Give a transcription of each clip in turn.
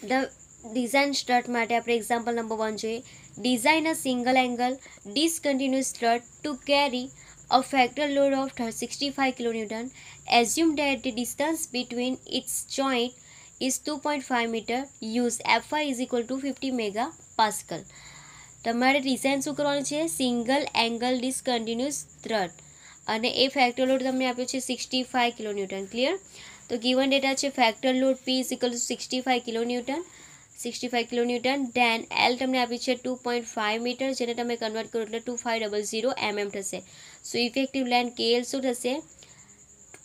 The design strut માટે આપણે example number 1 જોઈએ. Design a single angle discontinuous strut two carry a factor load of 65 kN. Assume that the distance between its joint is 2.5 meter. Use Fy is equal to 50 megapascal. તમારે design શું કરવાનું છે? Single angle discontinuous strut અને એ factor load તમને આપ્યો છે 65 kilonewton. Clear? તો given data છે factor load P is equal to 65 kilonewton. 65 kilonewton. Then L તમને આપી છે 2.5 મીટર, જેને તમે કન્વર્ટ કરો એટલે 2500 mm થશે. સો ઇફેક્ટિવ લેન્થ KL શું થશે?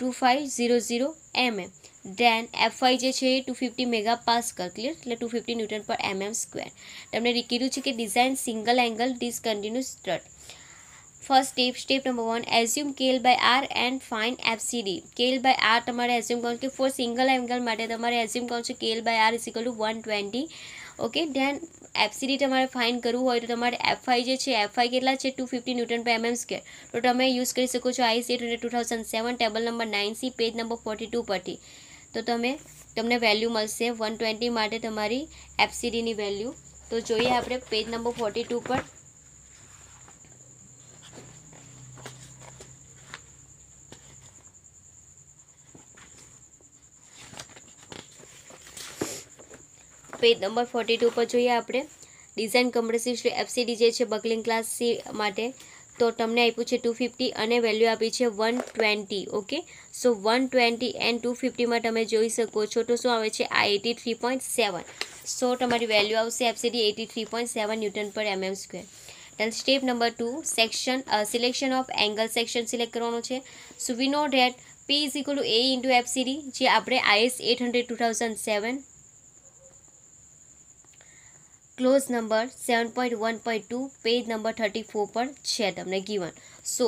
2500 mm. ધેન Fy જે છે 250 મેગાપાસ્કલ. ક્લિયર? એટલે 250 ન્યૂટન પર mm સ્ક્વેર. તમને કીધું છે કે design single angle discontinuous strut. First step number 1, assume KL by R and find FCD. KL by R તમારે એઝ્યુમ કરવાનું કે ફોર સિંગલ એંગલ માટે તમારે એઝ્યુમ કરવાનું છે KL by R is equal to 120. Okay. Then FCD તમારે find કરવું હોય તો તમારે Fy જે છે, Fy કેટલા છે? 250 ન્યૂટન પર mm સ્ક્વેર. તો તમે યુઝ કરી શકો છો IS 800-2007 table number 9C page number 42 પરથી. તો તમને વેલ્યુ મળશે 120 માટે તમારી FCDની વેલ્યુ. તો જોઈએ આપણે પેજ નંબર 42 પર. પેજ નંબર 42 પર જોઈએ આપણે ડિઝાઇન કમ્પ્રેસિવ FCD જે છે બકલિંગ ક્લાસ C માટે. તો તમને આપ્યું છે 250 અને વેલ્યુ આપી છે 120. ઓકે. સો 120 એન્ડ 250માં તમે જોઈ શકો છો તો શું આવે છે? આ 83.7. સો તમારી વેલ્યુ આવશે FCD 83.7 ન્યૂટન પર mm square. Then step number 2, selection of angle section select કરવાનો છે. So we know that P is equal to A into FCD, જે આપણે IS 800-2007 ક્લોઝ નંબર 7.1.2 પેજ નંબર 34 પર છે તમને ગીવન. સો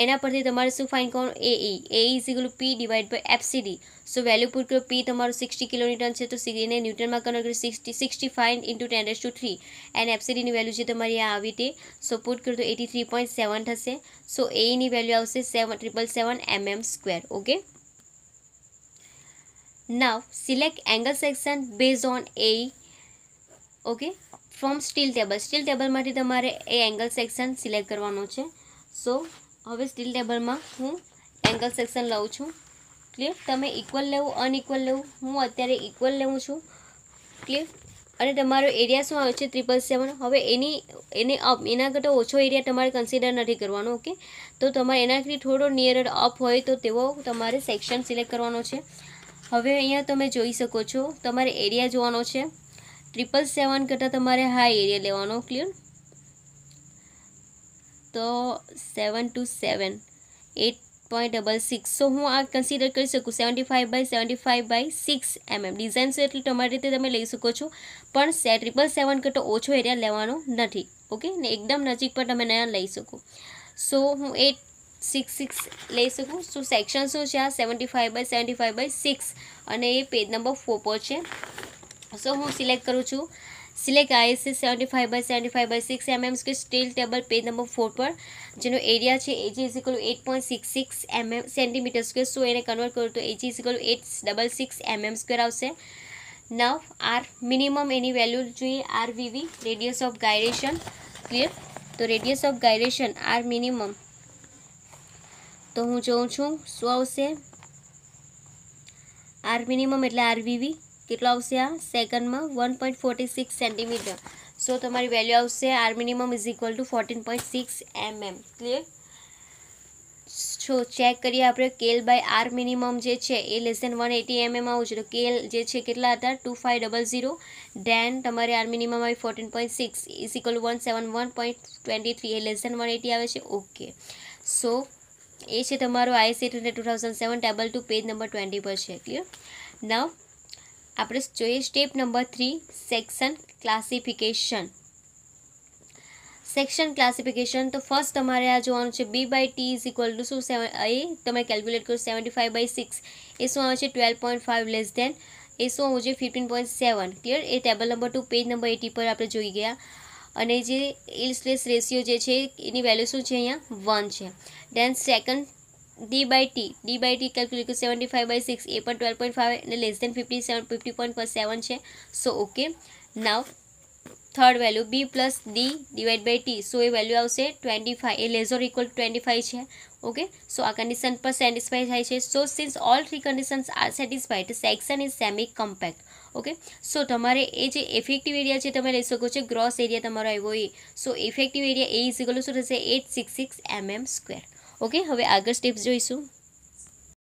એના પરથી તમારે શું ફાઇન્ડ કરવાનું? AE is equal to P divide by FCD. So value put કરો. P તમારું 60 કિલોન્યુટન છે તો એને ન્યૂટનમાં કન્વર્ટ કરી 65 ઇન્ટુ 10⁻³ એન્ડ FCDની વેલ્યુ છે તમારી આ આવી તે. સો પુટ કરો તો 83.7 થશે. સો એની વેલ્યુ આવશે 777 mm square. Okay. Now select angle section base on AE. Okay. From steel ટેબલમાંથી તમારે એ એંગલ સેક્શન સિલેક્ટ કરવાનો છે. સો હવે સ્ટીલ ટેબલમાં હું એંગલ સેક્શન લઉં છું. ક્લિયર? તમે ઇક્વલ લેવું, અનઇક્વલ લેવું, હું અત્યારે ઇક્વલ લેવું છું. ક્લિયર? અને તમારો એરિયા શું આવે છે? 777. હવે એના કરતાં ઓછો એરિયા તમારે કન્સિડર નથી કરવાનો. ઓકે. તો તમારે એનાથી થોડો નિયરર અપ હોય તો તેવો તમારે સેક્શન સિલેક્ટ કરવાનો છે. હવે અહીંયા તમે જોઈ શકો છો તમારે એરિયા જોવાનો છે. 777 કરતાં તમારે હાઈ એરિયા લેવાનો. ક્લિયર? તો 7 to 7 8.66. સો હું આ કન્સિડર કરી શકું 75/75/6 mm. ડિઝાઇન છે એટલે તમારી રીતે તમે લઈ શકો છો, પણ 777 કરતાં ઓછો એરિયા લેવાનો નથી. ઓકે. ને એકદમ નજીક પર તમે નયા લઈ શકો. સો હું 866 લઈ શકું. સો સેક્શન શું છે? આ 75/75/6 અને એ પેજ નંબર 4 પર છે. સો હું સિલેક્ટ કરું છું. Select IS 75/75/6 mm steel table page number 4 પર, જેનો એરિયા છે AG is equal to 8.66 centimetre square. So એને કન્વર્ટ કરું તો AG is equal to 866 mm square આવશે. નાવ R મિનિમમ એની વેલ્યુ જોઈએ. RVV radius of gyration. Clear? તો radius of gyration R minimum તો હું જોઉં છું શું આવશે. R મિનિમમ એટલે RVV કેટલો આવશે? આ સેકન્ડમાં 1.46 સેન્ટીમીટર. સો તમારી વેલ્યુ આવશે R minimum is equal two 14.6 mm. Clear? So check કરીએ આપણે KL બાય R મિનિમમ જે છે એ લેસ દેન 180 mm આવું છે. તો KL જે છે કેટલા હતા? 2500. ધેન તમારે R મિનિમમ આવી 14.6 ઇઝ ઇક્વલ ટુ 171.23 એ લેસ દેન 180 આવે છે. ઓકે. સો એ છે તમારો IS 800-2007 ટેબલ 2 પેજ નંબર 20 પર છે. ક્લિયર? નાવ આપણે જોઈએ step number 3, section classification. Section classification તો ફર્સ્ટ તમારે આ જોવાનું છે B/T ઇઝ ઇક્વલ ટુ શું? એ તમે કેલ્ક્યુલેટ કરો 75/6 એ શું આવે છે? 12.5 લેસ દેન એ શું આવવું છે? 15.7. ક્લિયર? એ ટેબલ નંબર 2 પેજ નંબર 80 પર આપણે જોઈ ગયા. અને જે ઈલ્ડ સ્ટ્રેસ રેશિયો જે છે એની વેલ્યુ શું છે? અહીંયા 1 છે. Then second D by T calculate 75/6 એ પણ 12.5 અને લેસ દેન 50.7 છે. So okay. Now third value B plus D divide by T. So એ વેલ્યુ આવશે 25, એ લેસ ઓર ઇક્વલ 25 છે. ઓકે. સો આ કન્ડિશન પર સેટિસ્ફાઈ થાય છે. So since all three conditions are satisfied section is semi compact. Okay. સો તમારે એ જે ઇફેક્ટિવ એરિયા છે તમે લઈ શકો છો, ગ્રોસ એરિયા તમારો આવ્યો એ. સો ઇફેક્ટિવ એરિયા એ ઇઝ ઇક્વલ ટુ શું થશે 866 mm². ઓકે. હવે આગળ સ્ટેપ્સ જોઈશું.